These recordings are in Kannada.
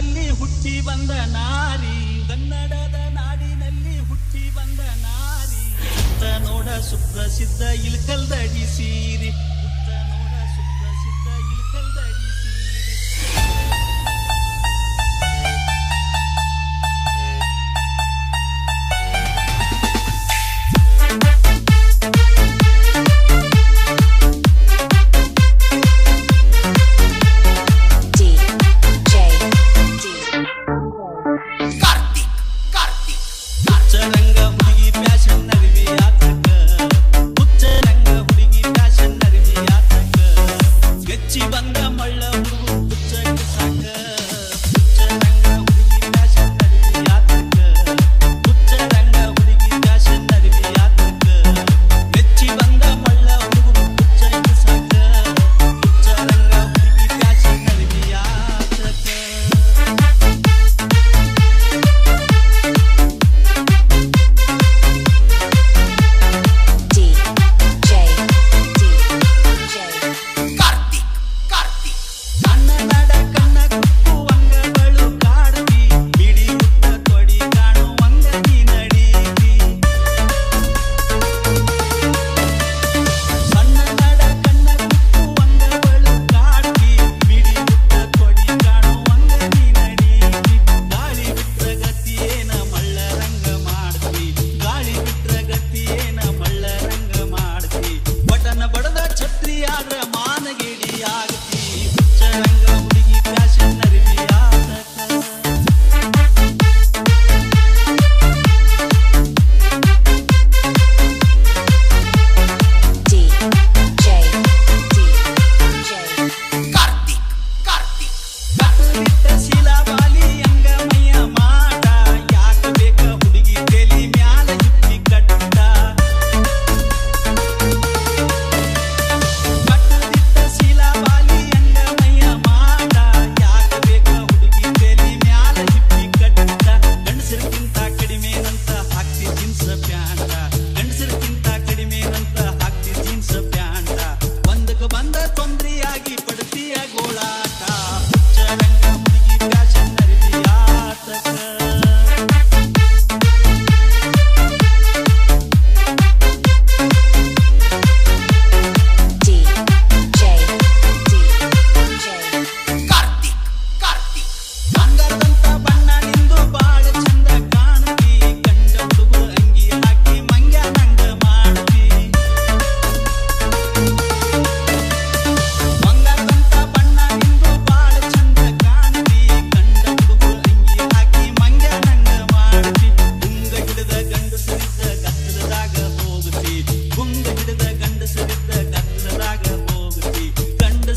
ನಾಡಿನಲ್ಲಿ ಹುಟ್ಟಿ ಬಂದ ನಾರಿ, ಕನ್ನಡದ ನಾಡಿನಲ್ಲಿ ಹುಟ್ಟಿ ಬಂದ ನಾರಿ. ನೋಡ ಸುಪ್ರಸಿದ್ಧ ಇಲ್ಕಲ್ದಡಿ ಸೀರಿ, ನೋಡ ಸುಪ್ರಸಿದ್ಧ ಇಲ್ಕಲ್ದಡಿ ಸೀರಿ. ಹುಚ್ಚರಂಗ ಹುಡುಗಿ ಫ್ಯಾಷನ್ ಅರಿವಿ ಆತಕ, ಹುಚ್ಚರಂಗ ಹುಡುಗಿ ಫ್ಯಾಷನ್ ಅರಿವಿ ಆತಕ, ಗೆಚ್ಚಿ ಬಂದ ಮಳ್ಳ ಹುಡುಗು ಹುಚ್ಚಕ್ಕೆ ಸಾಕ. ಹುಚ್ಚರಂಗ ಹುಡುಗಿ ಫ್ಯಾಷನ್ ಅರಿವಿ ಆತಕ, ಹುಚ್ಚರಂಗ ಹುಡುಗಿ ಫ್ಯಾಷನ್ ಅರಿವಿ ಆತಕ, ಗೆಚ್ಚಿ ಬಂದ ಮಳ್ಳ ಹುಡುಗು ಹುಚ್ಚಕ್ಕೆ ಸಾಕ. ಹುಚ್ಚರಂಗ ಹುಡುಗಿ ಫ್ಯಾಷನ್ ಅರಿವಿ ಆತಕ.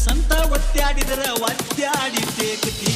ಸಂತ ಒತ್ತಾಡಿದರ ಒತ್ತಾಡಿ ತೇಕತಿ.